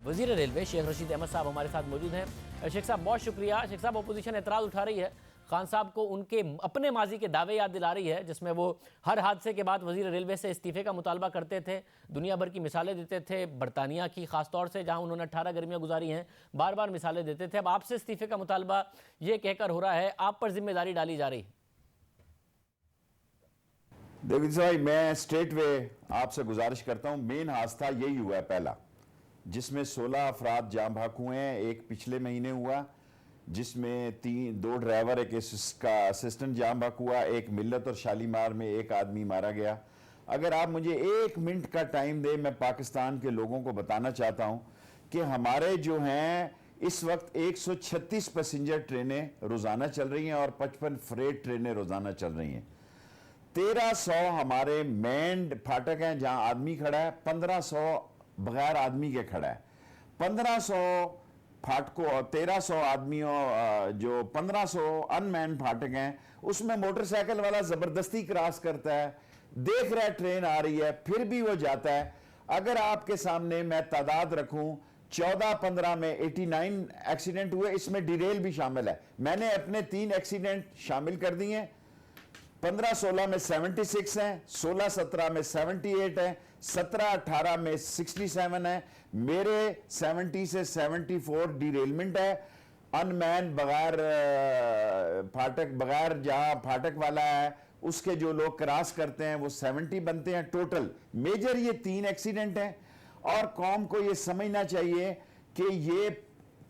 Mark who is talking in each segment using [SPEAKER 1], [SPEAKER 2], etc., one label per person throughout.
[SPEAKER 1] वजीर रेलवे शेख रशीद अहमद साहब हमारे साथ मौजूद हैं। शेख साहब बहुत शुक्रिया। शेख साहब, अपोजिशन एतराज़ उठा रही है, खान साहब को उनके अपने माजी के दावे याद दिला रही है, जिसमें वो हर हादसे के बाद वजीर रेलवे से इस्तीफे का मुतालबा करते थे, दुनिया भर की मिसालें देते थे, बरतानिया की खासतौर से जहां उन्होंने 18 गर्मियां गुजारी हैं, बार बार मिसालें देते थे। अब आपसे इस्तीफे का मुतालबा ये कहकर हो रहा है, आप पर जिम्मेदारी डाली जा रही है।
[SPEAKER 2] देविद भाई, मैं स्ट्रेट वे आपसे गुजारिश करता हूं। मेन हादसा यही हुआ है पहला, जिसमें 16 अफराद जाम भाग हुए हैं। एक पिछले महीने हुआ जिसमें 2 ड्राइवर, एक इसका असिस्टेंट जाम भाग हुआ, एक मिल्लत और शालीमार में एक आदमी मारा गया। अगर आप मुझे 1 मिनट का टाइम दें, मैं पाकिस्तान के लोगों को बताना चाहता हूं कि हमारे जो हैं इस वक्त 136 पैसेंजर ट्रेनें रोजाना चल रही हैं और 55 फ्रेट ट्रेनें रोजाना चल रही हैं। 1300 हमारे मैंड फाटक हैं जहां आदमी खड़ा है, 1500 बगैर आदमी के खड़ा है। 1500 फाटकों और 1300 आदमियों, जो 1500 अनमैन फाटक हैं, उसमें मोटरसाइकिल वाला जबरदस्ती क्रॉस करता है, देख रहा है ट्रेन आ रही है, फिर भी वो जाता है। अगर आपके सामने मैं तादाद रखूं, 14-15 में 89 एक्सीडेंट हुए, इसमें डिरेल भी शामिल है। मैंने अपने 3 एक्सीडेंट शामिल कर दिए हैं। 15-16 में 76 हैं, 16-17 में 78 हैं, 17-18 में 67 है। मेरे 70 से 74 डिरेलमेंट है। अनमैन बगैर फाटक, बगैर जहां फाटक वाला है उसके जो लोग क्रॉस करते हैं वो 70 बनते हैं टोटल। मेजर ये 3 एक्सीडेंट हैं। और कौम को ये समझना चाहिए कि ये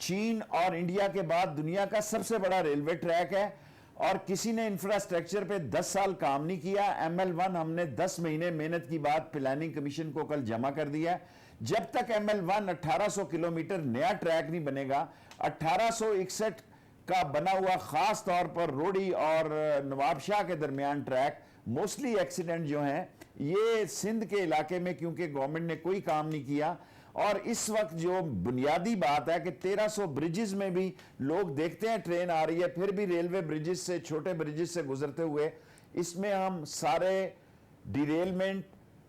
[SPEAKER 2] चीन और इंडिया के बाद दुनिया का सबसे बड़ा रेलवे ट्रैक है और किसी ने इंफ्रास्ट्रक्चर पे 10 साल काम नहीं किया। ML1 हमने 10 महीने मेहनत की बात प्लानिंग कमीशन को कल जमा कर दिया। जब तक ML1 1800 किलोमीटर नया ट्रैक नहीं बनेगा, 1861 का बना हुआ खास तौर पर रोडी और नवाबशाह के दरमियान ट्रैक, मोस्टली एक्सीडेंट जो हैं ये सिंध के इलाके में, क्योंकि गवर्नमेंट ने कोई काम नहीं किया। और इस वक्त जो बुनियादी बात है कि 1300 ब्रिजेस में भी लोग देखते हैं ट्रेन आ रही है, फिर भी रेलवे ब्रिजेस से, छोटे ब्रिजेस से गुजरते हुए, इसमें हम सारे डिरेलमेंट,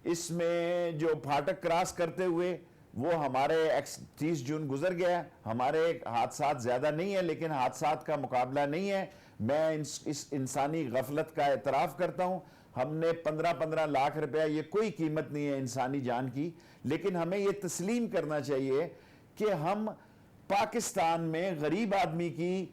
[SPEAKER 2] इसमें जो फाटक क्रॉस करते हुए वो हमारे 30 जून गुजर गया। हमारे हादसा ज्यादा नहीं है, लेकिन हादसा का मुकाबला नहीं है। मैं इस इंसानी गफलत का एतराफ करता हूं। हमने 15-15 लाख रुपया, ये कोई कीमत नहीं है इंसानी जान की, लेकिन हमें ये तस्लीम करना चाहिए कि हम पाकिस्तान में गरीब आदमी की,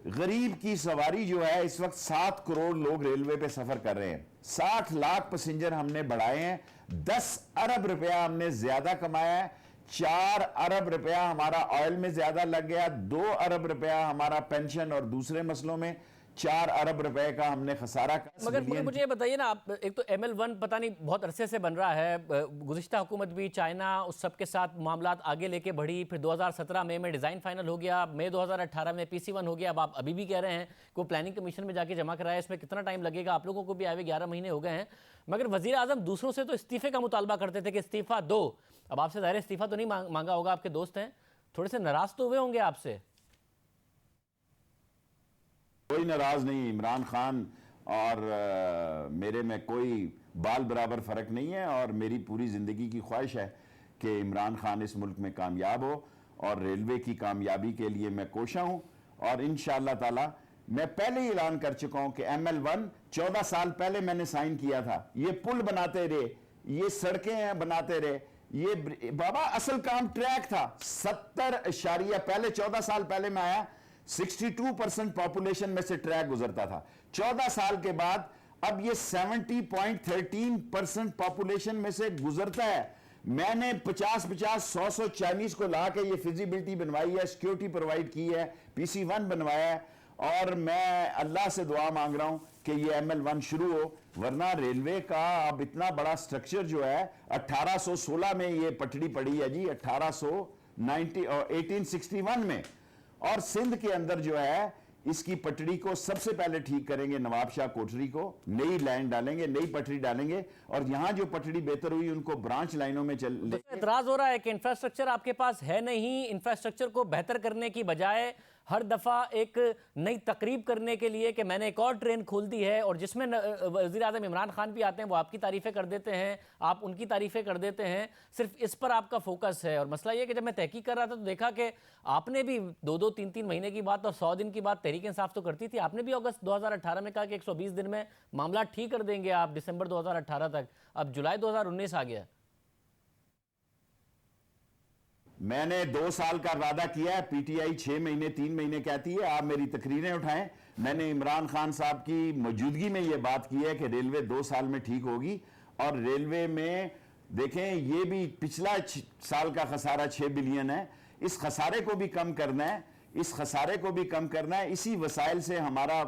[SPEAKER 2] गरीब की सवारी जो है, इस वक्त 7 करोड़ लोग रेलवे पे सफर कर रहे हैं। 60 लाख पैसेंजर हमने बढ़ाए हैं। 10 अरब रुपया हमने ज्यादा कमाया है। 4 अरब रुपया हमारा ऑयल में ज्यादा लग गया। 2 अरब रुपया हमारा पेंशन और दूसरे मसलों में। 4 अरब रुपए का हमने खसारा।
[SPEAKER 1] मगर मुझे ये बताइए ना, आप एक तो ML1 पता नहीं बहुत अरसे से बन रहा है, गुज़िश्ता हुकूमत भी चाइना उस सब के साथ मामला आगे लेके बढ़ी, फिर 2017 में डिज़ाइन फाइनल हो गया, मई 2018 में PC1 हो गया। अब आप अभी भी कह रहे हैं कि वो प्लानिंग कमीशन में जाके जमा कराया, इसमें कितना टाइम लगेगा? आप लोगों को भी आए हुए 11 महीने हो गए हैं। मगर वज़ीर आज़म दूसरों से तो इस्तीफे का मुतालबा करते थे कि इस्तीफा दो। अब आपसे ज़ाहिर इस्तीफा तो नहीं मांगा होगा, आपके दोस्त हैं, थोड़े से नाराज तो हुए होंगे आपसे?
[SPEAKER 2] कोई नाराज नहीं। इमरान खान और मेरे में कोई बाल बराबर फर्क नहीं है और मेरी पूरी जिंदगी की ख्वाहिश है कि इमरान खान इस मुल्क में कामयाब हो और रेलवे की कामयाबी के लिए मैं कोशा हूं। और इंशाअल्लाह ताला मैं पहले ही ऐलान कर चुका हूं कि ML1 14 साल पहले मैंने साइन किया था। ये पुल बनाते रहे, ये सड़कें हैं बनाते रहे, ये बाबा असल काम ट्रैक था। 70 पहले 14 साल पहले मैं आया, 62% पॉपुलेशन में से ट्रैक गुजरता था। 14 साल के बाद अब ये 70.13% पॉपुलेशन में से गुजरता है। मैंने 50-50, 100-100 चाइनीज को ला के ये फिजिबिलिटी बनवाई है, सिक्योरिटी प्रोवाइड की है, PC1 बनवाया है। और मैं अल्लाह से दुआ मांग रहा हूं कि ये ML1 शुरू हो, वरना रेलवे का अब इतना बड़ा स्ट्रक्चर जो है, 1816 में ये पटड़ी पड़ी है जी, 1861 में। और सिंध के अंदर जो है इसकी पटड़ी को सबसे पहले ठीक करेंगे, नवाबशाह कोठरी को नई लाइन डालेंगे, नई पटड़ी डालेंगे और यहां जो पटड़ी बेहतर हुई उनको ब्रांच लाइनों में चल।
[SPEAKER 1] तो एतराज हो रहा है कि इंफ्रास्ट्रक्चर आपके पास है नहीं, इंफ्रास्ट्रक्चर को बेहतर करने की बजाय हर दफ़ा एक नई तकरीब करने के लिए कि मैंने एक और ट्रेन खोल दी है, और जिसमें वज़ीर आज़म इमरान खान भी आते हैं, वो आपकी तारीफ़ें कर देते हैं, आप उनकी तारीफ़ें कर देते हैं, सिर्फ इस पर आपका फोकस है। और मसला ये कि जब मैं तहकीक कर रहा था तो देखा कि आपने भी 2-2, 3-3 महीने की बात और 100 दिन की बात तहरीक इंसाफ तो करती थी। आपने भी अगस्त 2018 में कहा कि 120 दिन में मामला ठीक कर देंगे आप, दिसंबर 2018 तक। अब जुलाई 2019 आ गया।
[SPEAKER 2] मैंने 2 साल का वादा किया है, पीटीआई 6 महीने 3 महीने कहती है। आप मेरी तकरीरें उठाएं, मैंने इमरान खान साहब की मौजूदगी में यह बात की है कि रेलवे 2 साल में ठीक होगी। और रेलवे में देखें, ये भी पिछला साल का खसारा 6 बिलियन है, इस खसारे को भी कम करना है, इस खसारे को भी कम करना है। इसी वसाइल से हमारा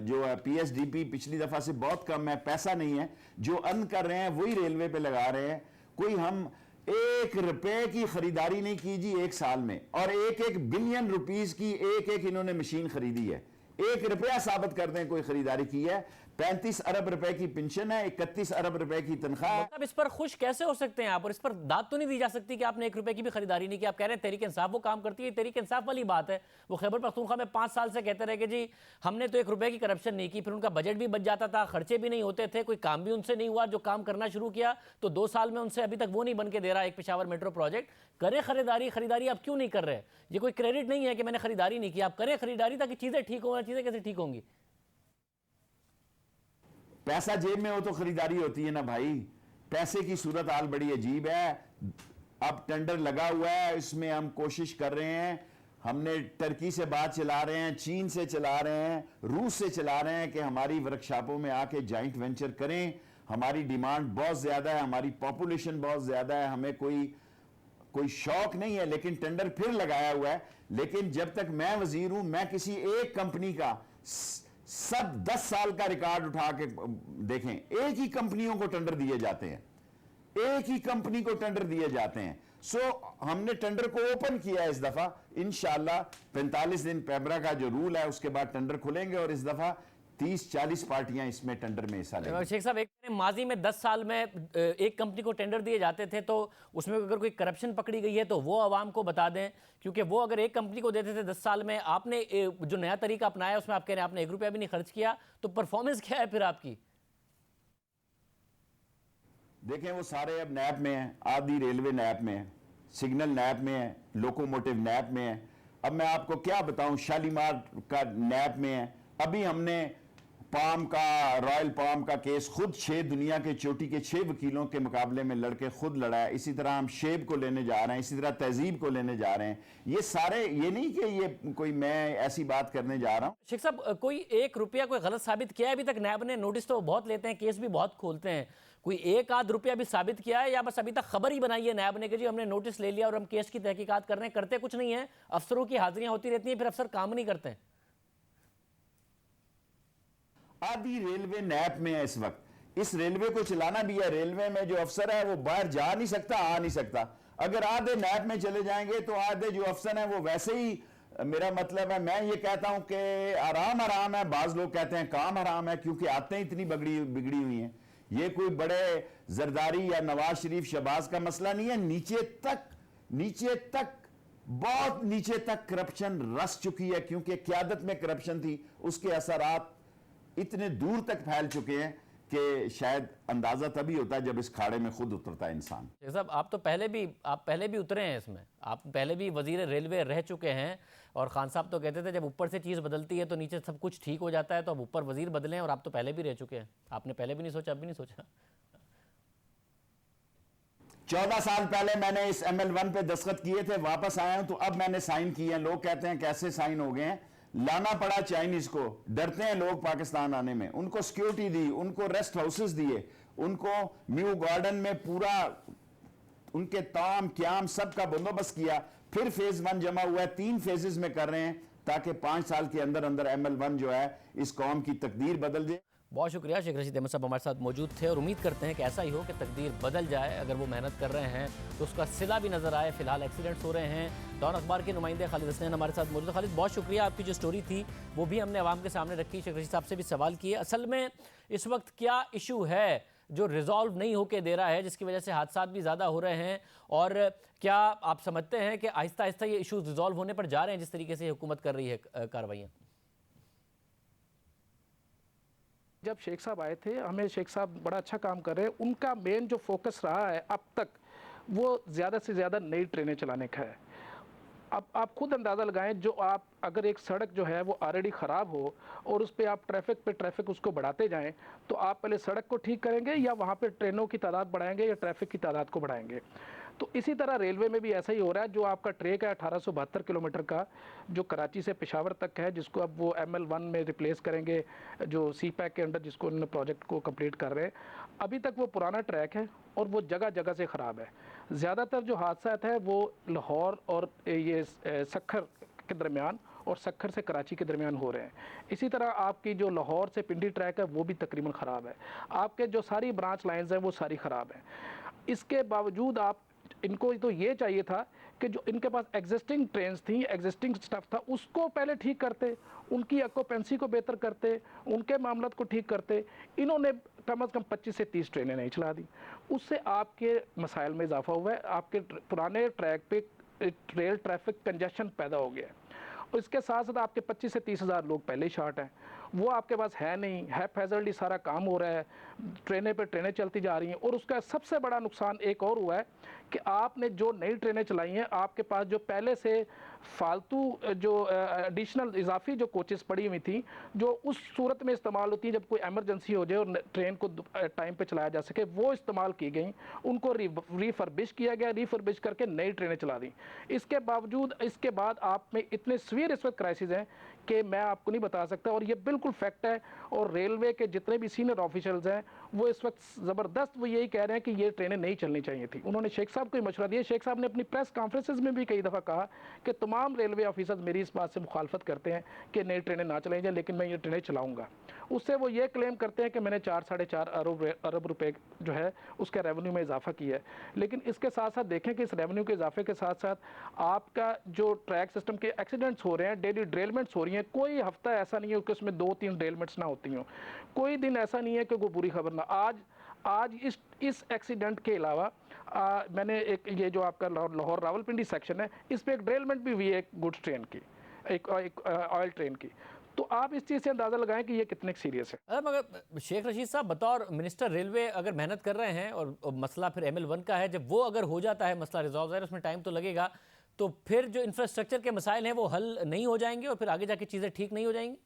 [SPEAKER 2] जो है पीएसडीपी पिछली दफा से बहुत कम है, पैसा नहीं है, जो अर्न कर रहे हैं वही रेलवे पे लगा रहे हैं। कोई हम 1 रुपए की खरीदारी नहीं की जी 1 साल में, और 1-1 बिलियन रुपीस की एक इन्होंने मशीन खरीदी है। 1 रुपया साबित कर दें कोई खरीदारी की है। 35 अरब रुपए की पेंशन है, 31 अरब रुपए की तनख्वाह है।
[SPEAKER 1] मतलब इस पर खुश कैसे हो सकते हैं आप, और इस पर दाद तो नहीं दी जा सकती कि आपने 1 रुपए की भी खरीदारी नहीं की। आप कह रहे हैं तहरीक इंसाफ वो काम करती है, तहरीक इंसाफ वाली बात है। वो खैबर पख्तूनख्वा में 5 साल से कहते रहे कि जी हमने तो 1 रुपए की करप्शन नहीं की, फिर उनका बजट भी बच जाता था, खर्चे भी नहीं होते थे, कोई काम भी उनसे नहीं हुआ। जो काम करना शुरू किया तो 2 साल में उनसे अभी तक वो नहीं बन के दे रहा एक पेशावर मेट्रो प्रोजेक्ट। करें खरीदारी आप क्यों नहीं कर रहे? ये कोई क्रेडिट नहीं है कि मैंने खरीदारी नहीं की। आप करें खरीदारी ताकि चीजें ठीक हो। चीजें कैसे ठीक होंगी?
[SPEAKER 2] पैसा जेब में हो तो खरीदारी होती है ना भाई। पैसे की सूरत हाल बड़ी अजीब है। अब टेंडर लगा हुआ है, इसमें हम कोशिश कर रहे हैं, हमने टर्की से बात चला रहे हैं, चीन से चला रहे हैं, रूस से चला रहे हैं कि हमारी वर्कशॉपों में आके जॉइंट वेंचर करें। हमारी डिमांड बहुत ज्यादा है, हमारी पॉपुलेशन बहुत ज्यादा है, हमें कोई शौक नहीं है, लेकिन टेंडर फिर लगाया हुआ है। लेकिन जब तक मैं वजीर हूं, मैं किसी एक कंपनी का सब 10 साल का रिकॉर्ड उठा के देखें, एक ही कंपनियों को टेंडर दिए जाते हैं, एक ही कंपनी को टेंडर दिए जाते हैं। सो हमने टेंडर को ओपन किया है इस दफा। इंशाल्लाह 45 दिन पेबरा का जो रूल है उसके बाद टेंडर खुलेंगे, और इस दफा 30-40 पार्टियां इसमें टेंडर में हिस्सा लेंगी।
[SPEAKER 1] शेख साहब, एक माजी में 10 साल में एक कंपनी को टेंडर दिए जाते थे, तो उसमें अगर कोई करप्शन पकड़ी गई है तो वो आवाम को बता दें, क्योंकि वो अगर एक कंपनी को देते थे 10 साल में, आपने जो नया तरीका अपनाया उसमें आप कह रहे हैं आपने 1 रुपया भी नहीं खर्च किया, तो परफॉर्मेंस क्या है फिर आपकी?
[SPEAKER 2] देखें, वो सारे अब नैप में हैं, आधी रेलवे नैप में है, सिग्नल नैप में है, लोकोमोटिव नैप में है। अब मैं आपको क्या बताऊं, शालीमार का नैप में है। अभी हमने पाम का, रॉयल पाम का केस खुद 6 दुनिया के चोटी के 6 वकीलों के मुकाबले में लड़के खुद लड़ा है। इसी तरह हम शेब को लेने जा रहे हैं, इसी तरह तहजीब को लेने जा रहे हैं। ये सारे, ये नहीं कि ये कोई मैं ऐसी बात करने जा रहा हूं।
[SPEAKER 1] शेख साहब, कोई 1 रुपया कोई गलत साबित किया है अभी तक नैब ने? नोटिस तो बहुत लेते हैं, केस भी बहुत खोलते हैं, कोई 1-आध रुपया भी साबित किया है, या बस अभी तक खबर ही बनाई है नैब ने कि जी हमने नोटिस ले लिया और हम केस की तहकीकात कर रहे हैं? करते कुछ नहीं है, अफसरों की हाजिरियां होती रहती हैं, फिर अफसर काम नहीं करते हैं।
[SPEAKER 2] आधी रेलवे नैप में है इस वक्त। इस रेलवे को चलाना भी है, रेलवे में जो अफसर है वो बाहर जा नहीं सकता, आ नहीं सकता। अगर आधे नैप में चले जाएंगे तो आधे जो अफसर हैं वो वैसे ही, मेरा मतलब है, मैं ये कहता हूं कि आराम है। बाज लोग कहते हैं काम हराम है, क्योंकि आते इतनी बिगड़ी हुई हैं। ये कोई बड़े जरदारी या नवाज शरीफ शहबाज का मसला नहीं है। नीचे तक बहुत नीचे तक करप्शन रस चुकी है, क्योंकि क्यादत में करप्शन थी, उसके असरात इतने दूर तक फैल चुके हैं कि शायद अंदाजा तभी होता है जब इस खाड़े में खुद उतरता है इंसान।
[SPEAKER 1] साहब, आप पहले भी उतरे हैं इसमें, आप पहले भी वजीर रेलवे रह चुके हैं, और खान साहब तो कहते थे जब ऊपर से चीज़ बदलती है तो नीचे सब कुछ ठीक हो जाता है, तो अब ऊपर वजीर बदलें, और आप तो पहले भी रह चुके हैं। आपने पहले भी नहीं सोचा, अब भी नहीं सोचा?
[SPEAKER 2] 14 साल पहले मैंने इस ML1 पे दस्तखत किए थे, वापस आया हूं तो अब मैंने साइन किए हैं। लोग कहते हैं कैसे साइन हो गए हैं, लाना पड़ा चाइनीज को, डरते हैं लोग पाकिस्तान आने में। उनको सिक्योरिटी दी, उनको रेस्ट हाउसेस दिए, उनको म्यू गार्डन में पूरा उनके ताम क्याम सब का बंदोबस्त किया। फिर फेज 1 जमा हुआ है, 3 फेजेस में कर रहे हैं, ताकि 5 साल के अंदर अंदर ML1 जो है इस कौम की तकदीर बदल जाए।
[SPEAKER 1] बहुत शुक्रिया। शेख रशीद अहमद साहब हमारे साथ मौजूद थे, और उम्मीद करते हैं कि ऐसा ही हो कि तकदीर बदल जाए। अगर वो मेहनत कर रहे हैं तो उसका सिला भी नज़र आए। फिलहाल एक्सीडेंट्स हो रहे हैं। डॉन अखबार के नुमाइंदे खालिद हसनैन हमारे साथ मौजूद। खालिद, बहुत शुक्रिया, आपकी जो स्टोरी थी वो भी हमने आवाम के सामने रखी। शेख रशीद साहब से भी सवाल किए, असल में इस वक्त क्या इशू है जो रिजॉल्व नहीं होके दे रहा है, जिसकी वजह से हादसा भी ज़्यादा हो रहे हैं? और क्या आप समझते हैं कि आहिस्ता आहिस्ता ये इश्यूज रिजॉल्व होने पर जा रहे हैं जिस तरीके से हुकूमत कर रही है कार्रवाइयाँ?
[SPEAKER 3] जब शेख साहब आए थे, हमें शेख साहब बड़ा अच्छा काम कर रहे हैं। उनका मेन जो फोकस रहा है अब तक, वो ज़्यादा से ज़्यादा नई ट्रेनें चलाने का है। अब आप खुद अंदाज़ा लगाएं, जो आप अगर एक सड़क जो है वो ऑलरेडी ख़राब हो और उस पर आप ट्रैफिक उसको बढ़ाते जाएं, तो आप पहले सड़क को ठीक करेंगे या वहाँ पे ट्रेनों की तादाद बढ़ाएंगे या ट्रैफिक की तादाद को बढ़ाएंगे। तो इसी तरह रेलवे में भी ऐसा ही हो रहा है। जो आपका ट्रैक है 1872 किलोमीटर का, जो कराची से पेशावर तक है, जिसको अब वो ML1 में रिप्लेस करेंगे, जो CPEC के अंडर जिसको उन्होंने प्रोजेक्ट को कंप्लीट कर रहे हैं। अभी तक वो पुराना ट्रैक है और वो जगह जगह से ख़राब है। ज़्यादातर जो हादसा है वो लाहौर और ये सक्खर के दरमियान और सक्खर से कराची के दरमियान हो रहे हैं। इसी तरह आपकी जो लाहौर से पिंडी ट्रैक है वो भी तकरीबन ख़राब है। आपके जो सारी ब्रांच लाइंस हैं वो सारी ख़राब हैं। इसके बावजूद आप इनको तो ये चाहिए था कि जो इनके पास एग्जिस्टिंग ट्रेन्स थी, एग्जिस्टिंग स्टफ था, उसको पहले ठीक करते, उनकी ऑक्यूपेंसी को बेहतर करते, उनके मामलों को ठीक करते। इन्होंने कम से कम 25 से 30 ट्रेनें नहीं चला दी। उससे आपके मसाइल में इजाफा हुआ है। आपके पुराने ट्रैक पे रेल ट्रैफिक कंजेशन पैदा हो गया है और इसके साथ साथ आपके 25 से 30 हज़ार लोग पहले ही शार्ट हैं, वो आपके पास है नहीं है। हैज़र्डली सारा काम हो रहा है, ट्रेनें पे ट्रेनें चलती जा रही हैं। और उसका सबसे बड़ा नुकसान एक और हुआ है कि आपने जो नई ट्रेनें चलाई हैं, आपके पास जो पहले से फालतू जो एडिशनल इजाफी जो कोचेस पड़ी हुई थी, जो उस सूरत में इस्तेमाल होती हैं जब कोई एमरजेंसी हो जाए और ट्रेन को टाइम पे चलाया जा सके, वो इस्तेमाल की गई। उनको रिफर्बिश किया गया, रिफर्बिश करके नई ट्रेनें चला दी। इसके बावजूद इसके बाद आप में इतने सीवियर इस वक्त क्राइसिस हैं कि मैं आपको नहीं बता सकता। और ये बिल्कुल फैक्ट है। और रेलवे के जितने भी सीनियर ऑफिशियल्स हैं वो इस वक्त ज़बरदस्त वो यही कह रहे हैं कि ये ट्रेनें नहीं चलनी चाहिए थी। उन्होंने शेख साहब को मशवरा दिया। शेख साहब ने अपनी प्रेस कॉन्फ्रेंसेज में भी कई दफ़ा कहा कि तमाम रेलवे ऑफिसर्स मेरी इस बात से मुखालफत करते हैं कि नई ट्रेनें ना चलाई जाए, लेकिन मैं ये ट्रेनें चलाऊँगा। उससे वो ये क्लेम करते हैं कि मैंने 4-4.5 अरब रुपए जो है उसके रेवेन्यू में इजाफा किया है। लेकिन इसके साथ साथ देखें कि इस रेवेन्यू के इजाफे के साथ साथ आपका जो ट्रैक सिस्टम के एक्सीडेंट्स हो रहे हैं, डेली ड्रेलमेंट्स हो रही हैं। कोई हफ्ता ऐसा नहीं है कि उसमें 2-3 ड्रेलमेंट्स ना होती हों। कोई दिन ऐसा नहीं है कि कोई बुरी खबर ना। आज इस एक्सीडेंट के अलावा मैंने एक ये जो आपका लाहौर रावलपिंडी सेक्शन है, इस पर एक ड्रेलमेंट भी हुई है एक गुड्स ट्रेन की, एक ऑयल ट्रेन की। तो आप इस चीज़ से अंदाज़ा लगाएं कि ये कितने सीरियस है।
[SPEAKER 1] मगर शेख रशीद साहब, बतौर मिनिस्टर रेलवे अगर मेहनत कर रहे हैं और मसला फिर ML1 का है, जब वो अगर हो जाता है मसला रिजॉल्व है, उसमें टाइम तो लगेगा, तो फिर जो इंफ्रास्ट्रक्चर के मसाइल हैं वो हल नहीं हो जाएंगे और फिर आगे जाके चीज़ें ठीक नहीं हो जाएंगी?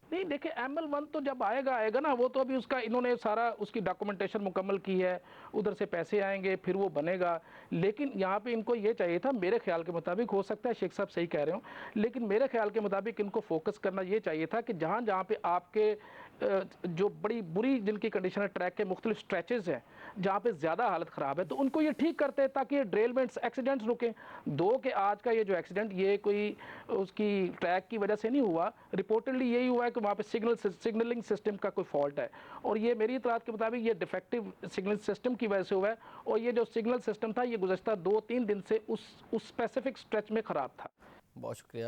[SPEAKER 3] नहीं, देखिए ML1 तो जब आएगा ना, वो तो अभी उसका इन्होंने सारा उसकी डॉक्यूमेंटेशन मुकम्मल की है, उधर से पैसे आएंगे फिर वो बनेगा। लेकिन यहाँ पे इनको ये चाहिए था, मेरे ख्याल के मुताबिक, हो सकता है शेख साहब सही कह रहे हो, लेकिन मेरे ख्याल के मुताबिक इनको फोकस करना ये चाहिए था कि जहाँ पे आपके जो बड़ी बुरी जिनकी कंडीशन है, ट्रैक के मुख्तलिफ स्ट्रेचेज हैं जहाँ पे ज़्यादा हालत ख़राब है, तो उनको ये ठीक करते हैं ताकि ये ड्रेलमेंट्स एक्सीडेंट्स रुकें। कि आज का ये जो एक्सीडेंट ये कोई उसकी ट्रैक की वजह से नहीं हुआ, रिपोर्टेडली यही हुआ है कि वहाँ पे सिग्नलिंग सिस्टम का कोई फॉल्ट है। और ये मेरी इतलात के मुताबिक ये डिफेक्टिव सिग्नल सिस्टम की वजह से हुआ है। और ये जो सिग्नल सिस्टम था ये गुज़श्ता 2-3 दिन से उस स्पेसिफिक स्ट्रेच में ख़राब था।
[SPEAKER 1] बहुत शुक्रिया।